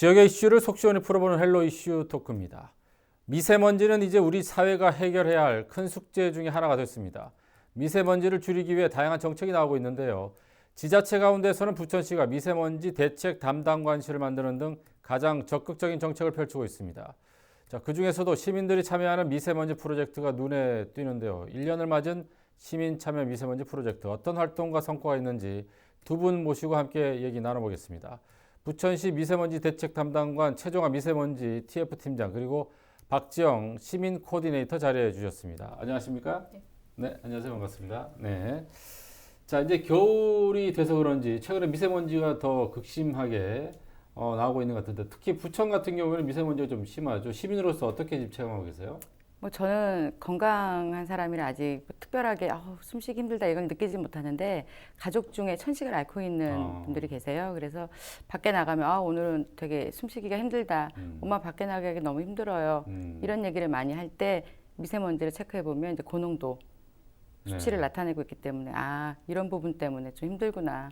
지역의 이슈를 속 시원히 풀어보는 헬로 이슈 토크입니다. 미세먼지는 이제 우리 사회가 해결해야 할 큰 숙제 중에 하나가 됐습니다. 미세먼지를 줄이기 위해 다양한 정책이 나오고 있는데요. 지자체 가운데서는 부천시가 미세먼지 대책 담당관실을 만드는 등 가장 적극적인 정책을 펼치고 있습니다. 자, 그중에서도 시민들이 참여하는 미세먼지 프로젝트가 눈에 띄는데요. 1년을 맞은 시민 참여 미세먼지 프로젝트 어떤 활동과 성과가 있는지 두 분 모시고 함께 얘기 나눠보겠습니다. 부천시 미세먼지 대책 담당관 최종화 미세먼지 TF팀장 그리고 박지영 시민 코디네이터 자리해 주셨습니다. 안녕하십니까? 네, 안녕하세요. 반갑습니다. 네. 자, 이제 겨울이 돼서 그런지 최근에 미세먼지가 더 극심하게 나오고 있는 것 같은데 특히 부천 같은 경우에는 미세먼지가 좀 심하죠. 시민으로서 어떻게 지금 체감하고 계세요? 뭐 저는 건강한 사람이라 아직 특별하게 숨쉬기 힘들다 이건 느끼지 못하는데 가족 중에 천식을 앓고 있는 분들이 계세요. 그래서 밖에 나가면 오늘은 되게 숨쉬기가 힘들다. 엄마 밖에 나가기 너무 힘들어요. 이런 얘기를 많이 할 때 미세먼지를 체크해 보면 이제 고농도 수치를 나타내고 있기 때문에 이런 부분 때문에 좀 힘들구나.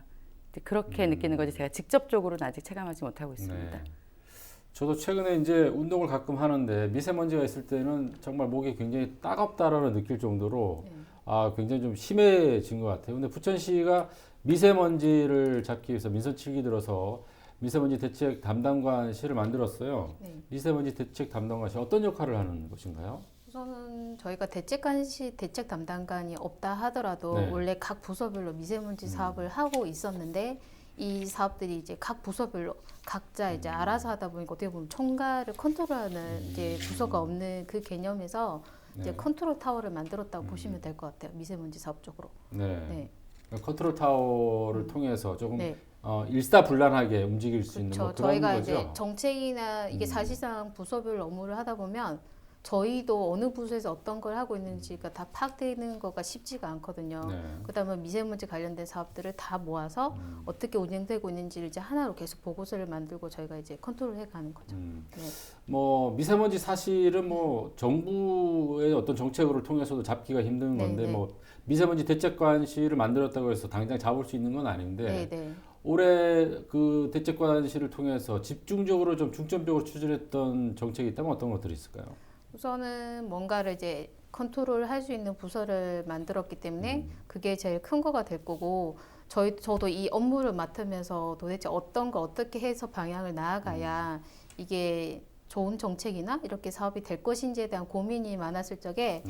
이제 그렇게 느끼는 거지 제가 직접적으로는 아직 체감하지 못하고 있습니다. 네. 저도 최근에 이제 운동을 가끔 하는데 미세먼지가 있을 때는 정말 목이 굉장히 따갑다라는 느낄 정도로 굉장히 좀 심해진 것 같아요. 근데 부천시가 미세먼지를 잡기 위해서 민선 7기 들어서 미세먼지 대책 담당관실을 만들었어요. 네. 미세먼지 대책 담당관실 어떤 역할을 하는 곳인가요? 우선은 저희가 대책 담당관이 없다 하더라도 네. 원래 각 부서별로 미세먼지 사업을 하고 있었는데 이 사업들이 이제 각 부서별로 각자 이제 알아서 하다 보니까 어떻게 보면 총괄을 컨트롤하는 이제 부서가 없는 그 개념에서 이제 컨트롤 타워를 만들었다고 보시면 될 것 같아요. 미세먼지 사업 쪽으로. 네. 컨트롤 타워를 통해서 조금 네. 일사불란하게 움직일 수 있는 뭐 그렇죠. 그런 저희가 거죠. 이제 정책이나 이게 사실상 부서별 업무를 하다 보면 저희도 어느 부서에서 어떤 걸 하고 있는지가 다 파악되는 거가 쉽지가 않거든요. 네. 그다음에 미세먼지 관련된 사업들을 다 모아서 어떻게 운영되고 있는지를 이제 하나로 계속 보고서를 만들고 저희가 이제 컨트롤해 가는 거죠. 네. 뭐 미세먼지 사실은 뭐 정부의 어떤 정책으로 통해서도 잡기가 힘든 건데 네. 뭐 미세먼지 대책관실을 만들었다고 해서 당장 잡을 수 있는 건 아닌데 네. 올해 그 대책관실을 통해서 집중적으로 좀 중점적으로 추진했던 정책이 있다면 어떤 것들이 있을까요? 우선은 뭔가를 이제 컨트롤 할 수 있는 부서를 만들었기 때문에 그게 제일 큰 거가 될 거고 저도 이 업무를 맡으면서 도대체 어떤 거 어떻게 해서 방향을 나아가야 이게 좋은 정책이나 이렇게 사업이 될 것인지에 대한 고민이 많았을 적에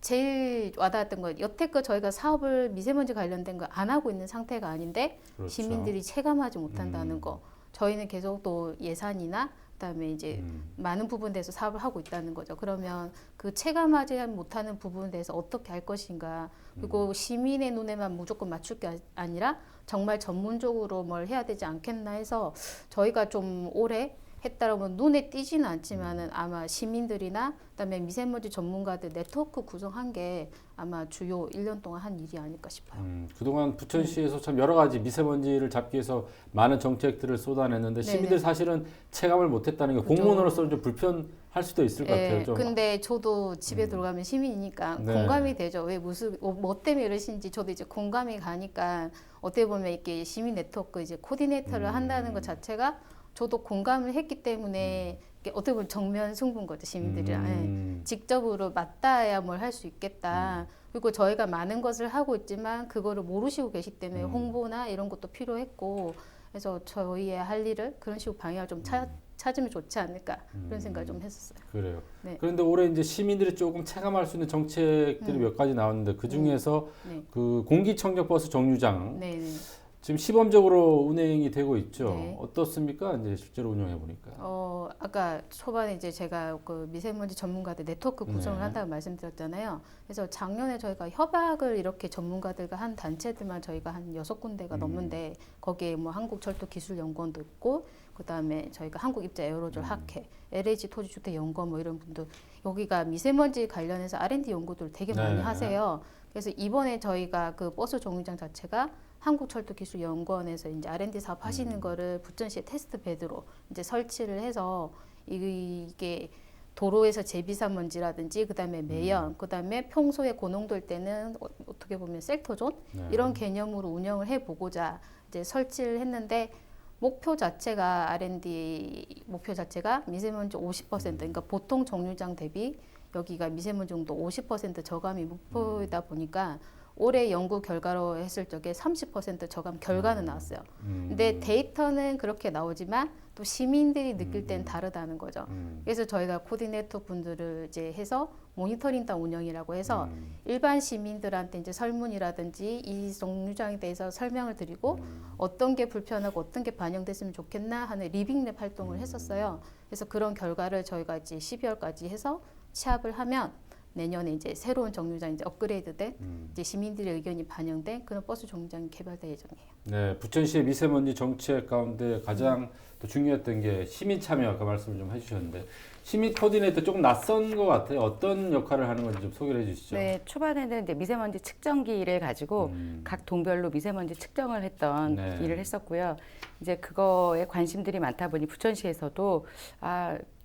제일 와닿았던 건 여태껏 저희가 사업을 미세먼지 관련된 거 안 하고 있는 상태가 아닌데 그렇죠. 시민들이 체감하지 못한다는 거. 저희는 계속 또 예산이나 그다음에 이제 많은 부분에 대해서 사업을 하고 있다는 거죠. 그러면 그 체감하지 못하는 부분에 대해서 어떻게 할 것인가. 그리고 시민의 눈에만 무조건 맞출 게 아니라 정말 전문적으로 뭘 해야 되지 않겠나 해서 저희가 좀 오래 했다라면 눈에 띄지는 않지만은 아마 시민들이나 그다음에 미세먼지 전문가들 네트워크 구성한 게 아마 주요 1년 동안 한 일이 아닐까 싶어요. 그동안 부천시에서 참 여러 가지 미세먼지를 잡기 위해서 많은 정책들을 쏟아냈는데 시민들 사실은 체감을 못했다는 게 공무원으로서는 좀 불편할 수도 있을 것 같아요. 좀. 근데 저도 집에 들어가면 시민이니까 공감이 되죠. 왜 무슨 뭐 때문에 이러신지 저도 이제 공감이 가니까 어떻게 보면 이렇게 시민 네트워크 이제 코디네이터를 한다는 것 자체가 저도 공감을 했기 때문에 어떻게 보면 정면 승부인 거죠, 시민들이랑. 직접으로 맞닿아야 뭘 할 수 있겠다. 그리고 저희가 많은 것을 하고 있지만 그거를 모르시고 계시기 때문에 홍보나 이런 것도 필요했고 그래서 저희의 할 일을 그런 식으로 방향을 좀 찾으면 좋지 않을까 그런 생각을 좀 했었어요. 그래요. 네. 그런데 올해 이제 시민들이 조금 체감할 수 있는 정책들이 몇 가지 나왔는데 그 중에서 그 공기청정 버스 정류장 지금 시범적으로 운행이 되고 있죠. 네. 어떻습니까? 이제 실제로 운영해 보니까. 아까 초반에 이제 제가 그 미세먼지 전문가들 네트워크 구성을 한다고 말씀드렸잖아요. 그래서 작년에 저희가 협약을 이렇게 전문가들과 한 단체들만 저희가 한 6군데가 넘는데 거기에 뭐 한국철도기술연구원도 있고 그다음에 저희가 한국입자에어로졸 학회, LH 토지주택연구원 뭐 이런 분들 여기가 미세먼지 관련해서 R&D 연구들 되게 많이 하세요. 그래서 이번에 저희가 그 버스 정류장 자체가 한국철도기술연구원에서 이제 R&D 사업 하시는 거를 부천시의 테스트 베드로 이제 설치를 해서 이게 도로에서 제비산먼지라든지 그다음에 매연, 그다음에 평소에 고농도일 때는 어떻게 보면 셀터존 이런 개념으로 운영을 해 보고자 이제 설치를 했는데 목표 자체가 R&D 목표 자체가 미세먼지 50% 그러니까 보통 정류장 대비 여기가 미세먼지 정도 50% 저감이 목표이다 보니까 올해 연구 결과로 했을 적에 30% 저감 결과는 나왔어요. 근데 데이터는 그렇게 나오지만 또 시민들이 느낄 땐 다르다는 거죠. 그래서 저희가 코디네이터 분들을 이제 해서 모니터링단 운영이라고 해서 일반 시민들한테 이제 설문이라든지 이 정류장에 대해서 설명을 드리고 어떤 게 불편하고 어떤 게 반영됐으면 좋겠나 하는 리빙랩 활동을 했었어요. 그래서 그런 결과를 저희가 이제 12월까지 해서 취합을 하면 내년에 이제 새로운 정류장 이제 업그레이드된 이제 시민들의 의견이 반영된 그런 버스 정류장이 개발될 예정이에요. 네, 부천시의 미세먼지 정책 가운데 가장 또 중요했던 게 시민 참여 아까 말씀을 좀 해주셨는데 시민 코디네이터 조금 낯선 것 같아요. 어떤 역할을 하는 건지 좀 소개를 해주시죠. 네, 초반에는 이제 미세먼지 측정기를 가지고 각 동별로 미세먼지 측정을 했던 네. 일을 했었고요. 이제 그거에 관심들이 많다 보니 부천시에서도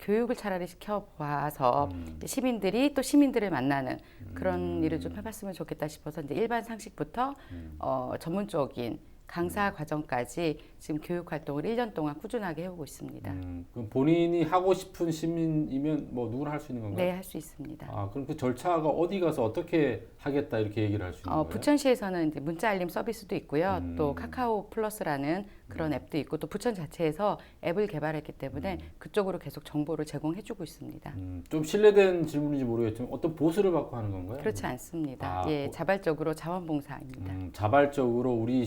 교육을 차라리 시켜봐서 시민들이 또 시민들을 만나는 그런 일을 좀 해봤으면 좋겠다 싶어서 이제 일반 상식부터 전문적인 강사 과정까지 지금 교육 활동을 1년 동안 꾸준하게 해오고 있습니다. 그럼 본인이 하고 싶은 시민이면 뭐 누구나 할 수 있는 건가요? 네, 할 수 있습니다. 아, 그럼 그 절차가 어디 가서 어떻게 하겠다 이렇게 얘기를 할 수 있는 거예요? 부천시에서는 이제 문자 알림 서비스도 있고요. 또 카카오 플러스라는 그런 앱도 있고 또 부천 자체에서 앱을 개발했기 때문에 그쪽으로 계속 정보를 제공해주고 있습니다. 좀 신뢰된 질문인지 모르겠지만 어떤 보수를 받고 하는 건가요? 그렇지 않습니다. 아, 예, 자발적으로 자원봉사입니다. 자발적으로 우리